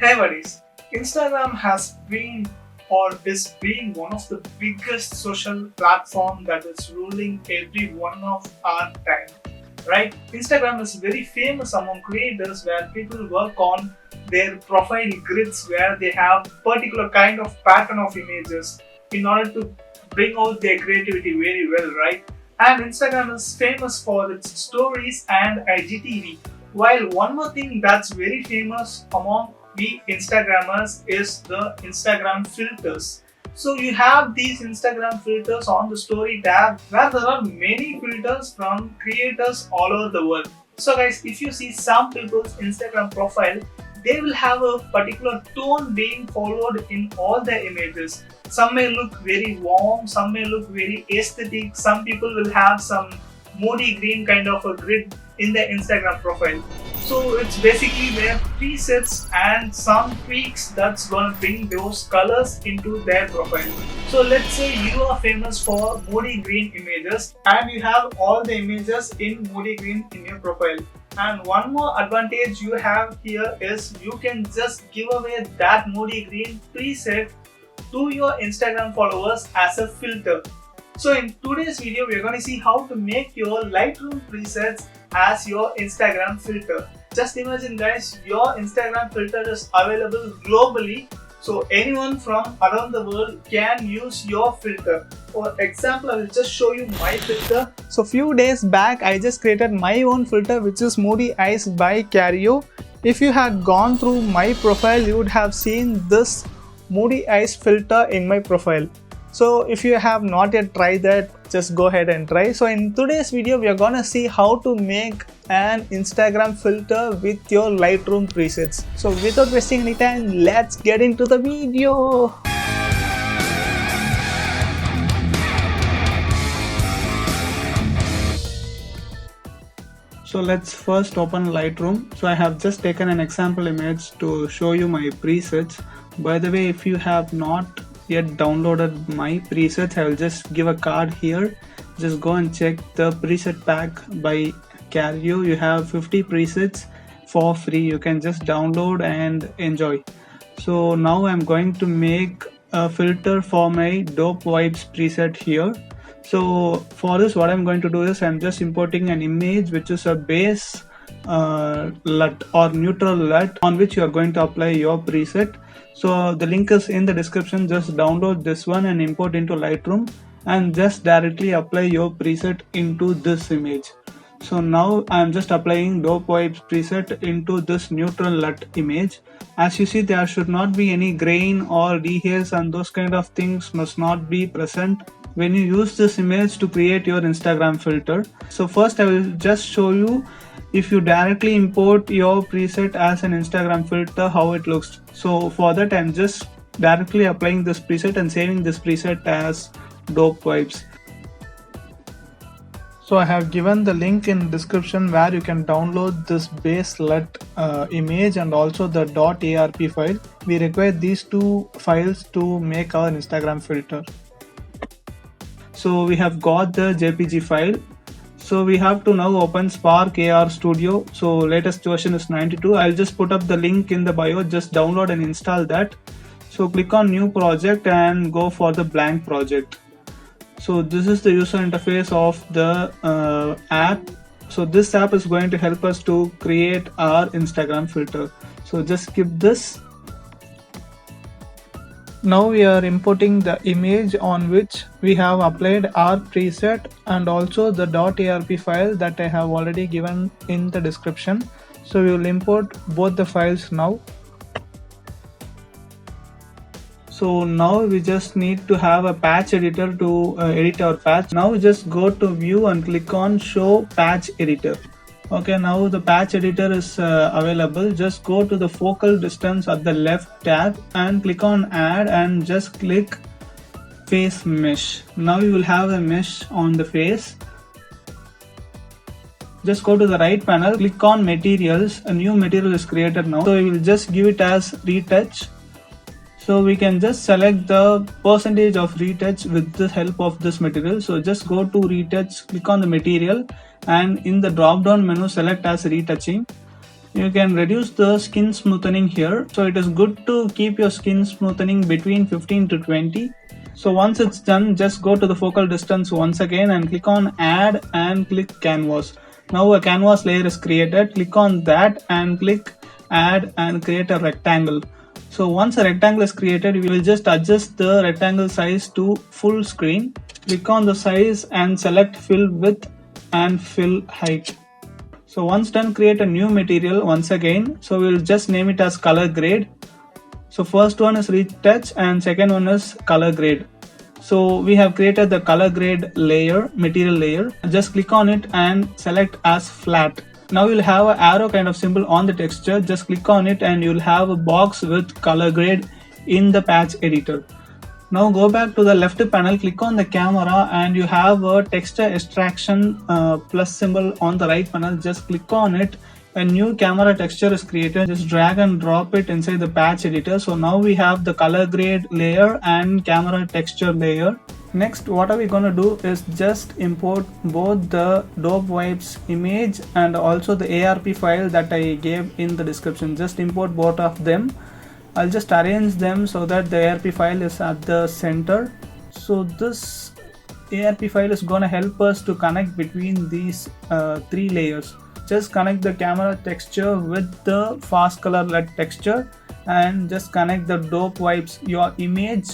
Hey buddies, Instagram has been or is being one of the biggest social platform that is ruling every one of our time. Right? Instagram is very famous among creators where people work on their profile grids where they have particular kind of pattern of images in order to bring out their creativity very well, right? And Instagram is famous for its stories and IGTV. While one more thing that's very famous among we Instagrammers is the Instagram filters. So you have these Instagram filters on the story tab where there are many filters from creators all over the world. So guys, if you see some people's Instagram profile, they will have a particular tone being followed in all their images. Some may look very warm, some may look very aesthetic, some people will have some moody green kind of a grid in their Instagram profile. So it's basically their presets and some tweaks that's gonna bring those colors into their profile. So let's say you are famous for moody green images and you have all the images in moody green in your profile. And one more advantage you have here is you can just give away that moody green preset to your Instagram followers as a filter. So in today's video, we're going to see how to make your Lightroom presets as your Instagram filter. Just imagine guys, your Instagram filter is available globally. So anyone from around the world can use your filter. For example, I will just show you my filter. So few days back, I just created my own filter which is Moody Eyes by Cario. If you had gone through my profile, you would have seen this Moody Eyes filter in my profile. So if you have not yet tried that, just go ahead and try. So in today's video, we are gonna see how to make an Instagram filter with your Lightroom presets. So without wasting any time, let's get into the video. So let's first open Lightroom. So I have just taken an example image to show you my presets. By the way, if you have not yet downloaded my presets, I will just give a card here. Just go and check the preset pack by Cario. You have 50 presets for free. You can just download and enjoy. So now I'm going to make a filter for my Dope Vibes preset here. So for this, what I'm going to do is I'm just importing an image which is a base LUT or neutral LUT on which you are going to apply your preset. So the link is in the description. Just download this one and import into Lightroom and just directly apply your preset into this image. So now I am just applying Dope Vibes preset into this neutral LUT image. As you see, there should not be any grain or dehaze and those kind of things must not be present when you use this image to create your Instagram filter. So first I will just show you if you directly import your preset as an Instagram filter how it looks. So for that I'm just directly applying this preset and saving this preset as Dope Vibes. So I have given the link in description where you can download this base LUT image and also the .arp file. We require these two files to make our Instagram filter. So we have got the JPG file. So we have to now open Spark AR Studio. So latest version is 92. I'll just put up the link in the bio. Just download and install that. So click on new project and go for the blank project. So this is the user interface of the app. So this app is going to help us to create our Instagram filter. So just skip this. Now we are importing the image on which we have applied our preset and also the .arp file that I have already given in the description. So we will import both the files now. So now we just need to have a patch editor to edit our patch. Now just go to view and click on show patch editor. Okay, now the patch editor is available. Just go to the focal distance at the left tab and click on add and just click face mesh. Now you will have a mesh on the face. Just go to the right panel, click on materials. A new material is created now. So we will just give it as retouch. So we can just select the percentage of retouch with the help of this material. So just go to retouch, click on the material and in the drop down menu select as retouching You can reduce the skin smoothing here. So it is good to keep your skin smoothing between 15 to 20. So once it's done, just go to the focal distance once again and click on add and click canvas. Now a canvas layer is created. Click on that and click add and create a rectangle. So once a rectangle is created, we will just adjust the rectangle size to full screen. Click on the size and select fill width and fill height. So once done, create a new material once again. So we'll just name it as color grade. So first one is retouch and second one is color grade. So we have created the color grade layer, material layer. Just click on it and select as flat. Now you'll have an arrow kind of symbol on the texture. Just click on it and you'll have a box with color grade in the patch editor. Now go back to the left panel, click on the camera and you have a texture extraction plus symbol on the right panel. Just click on it. A new camera texture is created. Just drag and drop it inside the patch editor. So now we have the color grade layer and camera texture layer. Next, what are we going to do is just import both the Dope Vibes image and also the ARP file that I gave in the description. Just import both of them. I'll just arrange them so that the ARP file is at the center. So this ARP file is going to help us to connect between these three layers. Just connect the camera texture with the fast color LUT texture and just connect the Dope Vibes, your image,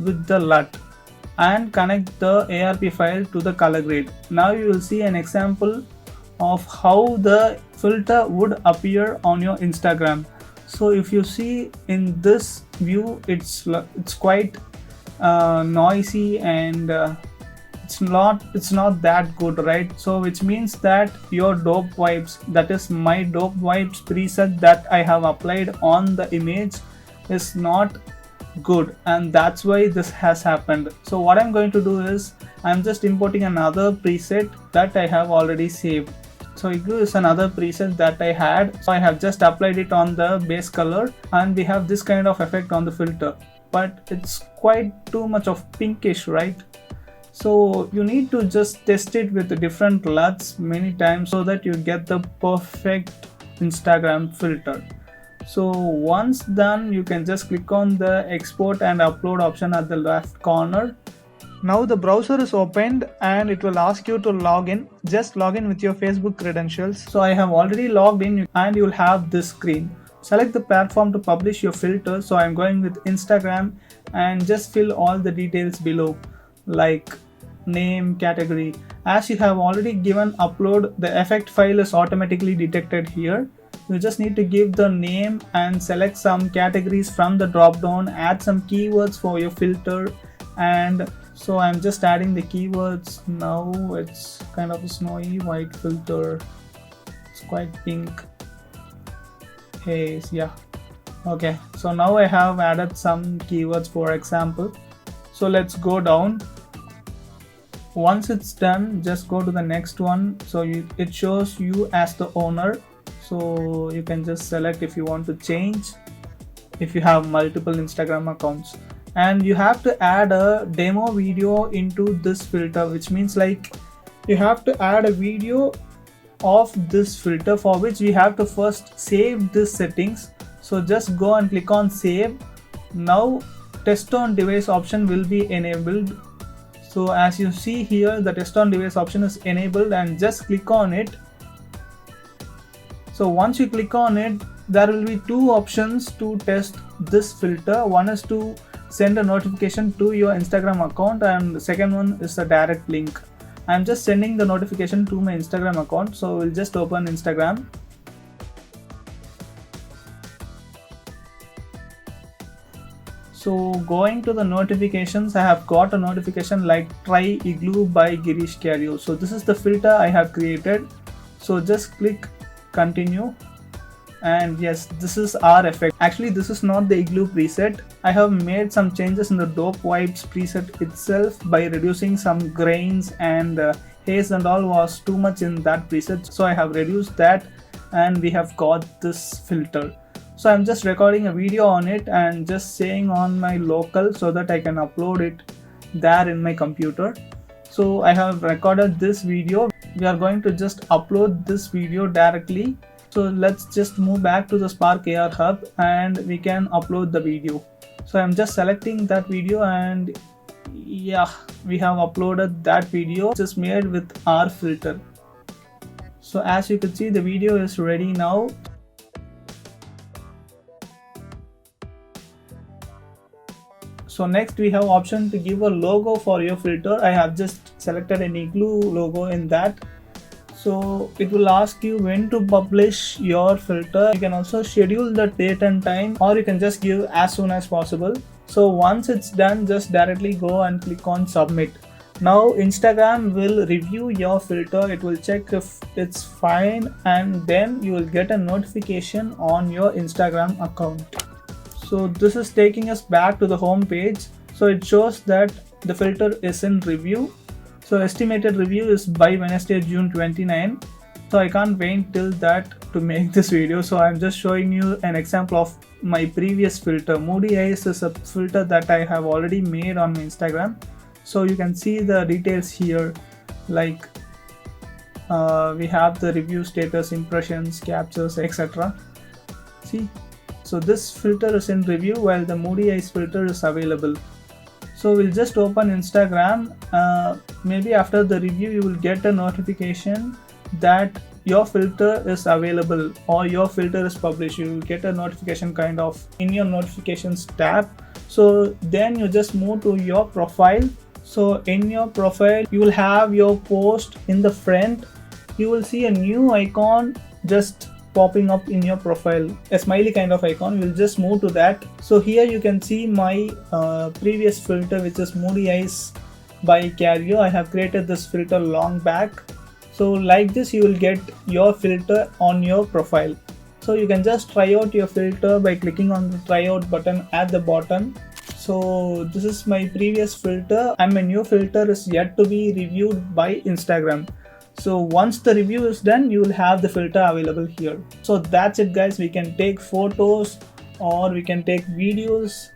with the LUT and connect the ARP file to the color grade. Now you will see an example of how the filter would appear on your Instagram. So if you see in this view, it's quite noisy and it's not that good, right? So which means that your Dope Vibes, that is my Dope Vibes preset that I have applied on the image, is not good, and that's why this has happened. So what I'm going to do is I'm just importing another preset that I have already saved. So Igloo is another preset that I had, so I have just applied it on the base color and we have this kind of effect on the filter, but it's quite too much of pinkish, right? So you need to just test it with the different LUTs many times so that you get the perfect Instagram filter. So once done, you can just click on the export and upload option at the left corner. Now the browser is opened and it will ask you to log in. Just log in with your Facebook credentials. So I have already logged in and you'll have this screen. Select the platform to publish your filter. So I'm going with Instagram and just fill all the details below, like name, category. As you have already given upload, the effect file is automatically detected here. You just need to give the name and select some categories from the drop down, add some keywords for your filter, and so I'm just adding the keywords. Now it's kind of a snowy white filter, it's quite pink haze, yeah. Okay, so now I have added some keywords, for example. So let's go down. Once it's done, just go to the next one. So it shows you as the owner. So you can just select if you want to change, if you have multiple Instagram accounts. And you have to add a demo video into this filter, which means like you have to add a video of this filter, for which we have to first save these settings. So just go and click on save. Now test on device option will be enabled. So as you see here, the test on device option is enabled and just click on it. So once you click on it, there will be two options to test this filter. One is to send a notification to your Instagram account and the second one is a direct link. I'm just sending the notification to my Instagram account. So we'll just open Instagram. So going to the notifications, I have got a notification like try Igloo by Girish Careo. So this is the filter I have created. So just click continue, and yes, this is our effect. Actually, this is not the Igloo preset. I have made some changes in the Dope Vibes preset itself by reducing some grains, and haze and all was too much in that preset. So I have reduced that and we have got this filter. So I'm just recording a video on it and just saying on my local so that I can upload it there in my computer. So I have recorded this video. We are going to just upload this video directly So let's just move back to the Spark AR Hub and we can upload the video. So I'm just selecting that video, and yeah, we have uploaded that video just made with our filter. So as you can see, the video is ready now. So next we have option to give a logo for your filter. I have just selected an Igloo logo in that. So it will ask you when to publish your filter. You can also schedule the date and time, or you can just give as soon as possible. So once it's done, just directly go and click on submit. Now Instagram will review your filter. It will check if it's fine, and then you will get a notification on your Instagram account. So this is taking us back to the home page. So it shows that the filter is in review. So estimated review is by Wednesday, June 29. So I can't wait till that to make this video. So I'm just showing you an example of my previous filter. Moody Eyes is a filter that I have already made on my Instagram. So you can see the details here, like we have the review status, impressions, captures, etc. See, so this filter is in review while the Moody Eyes filter is available. So we'll just open Instagram. Maybe after the review you will get a notification that your filter is available or your filter is published. You will get a notification kind of in your notifications tab. So then you just move to your profile. So in your profile you will have your post. In the front you will see a new icon just popping up in your profile, a smiley kind of icon. We'll just move to that. So here you can see my previous filter, which is Moody Eyes by Cario. I have created this filter long back. So like this you will get your filter on your profile. So you can just try out your filter by clicking on the try out button at the bottom. So this is my previous filter, and my new filter is yet to be reviewed by Instagram. So once the review is done, you will have the filter available here. So that's it guys. We can take photos or we can take videos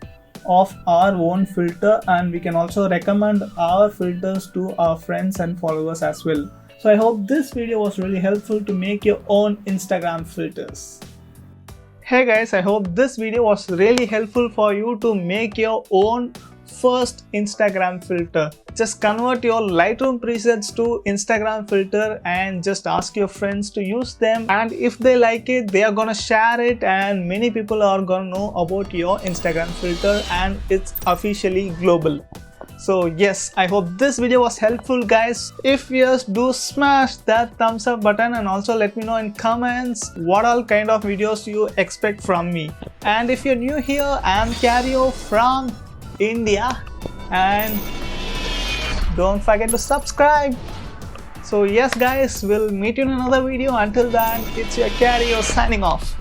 of our own filter, and we can also recommend our filters to our friends and followers as well. So I hope this video was really helpful to make your own Instagram filters. Hey guys, I hope this video was really helpful for you to make your own first Instagram filter. Just convert your Lightroom presets to Instagram filter and just ask your friends to use them, and if they like it, they are gonna share it, and many people are gonna know about your Instagram filter, and it's officially global. So yes, I hope this video was helpful guys. If yes, do smash that thumbs up button, and also let me know in comments what all kind of videos you expect from me. And if you're new here, I'm Cario from India, and don't forget to subscribe. So yes guys, we'll meet you in another video. Until then, it's your Cario signing off.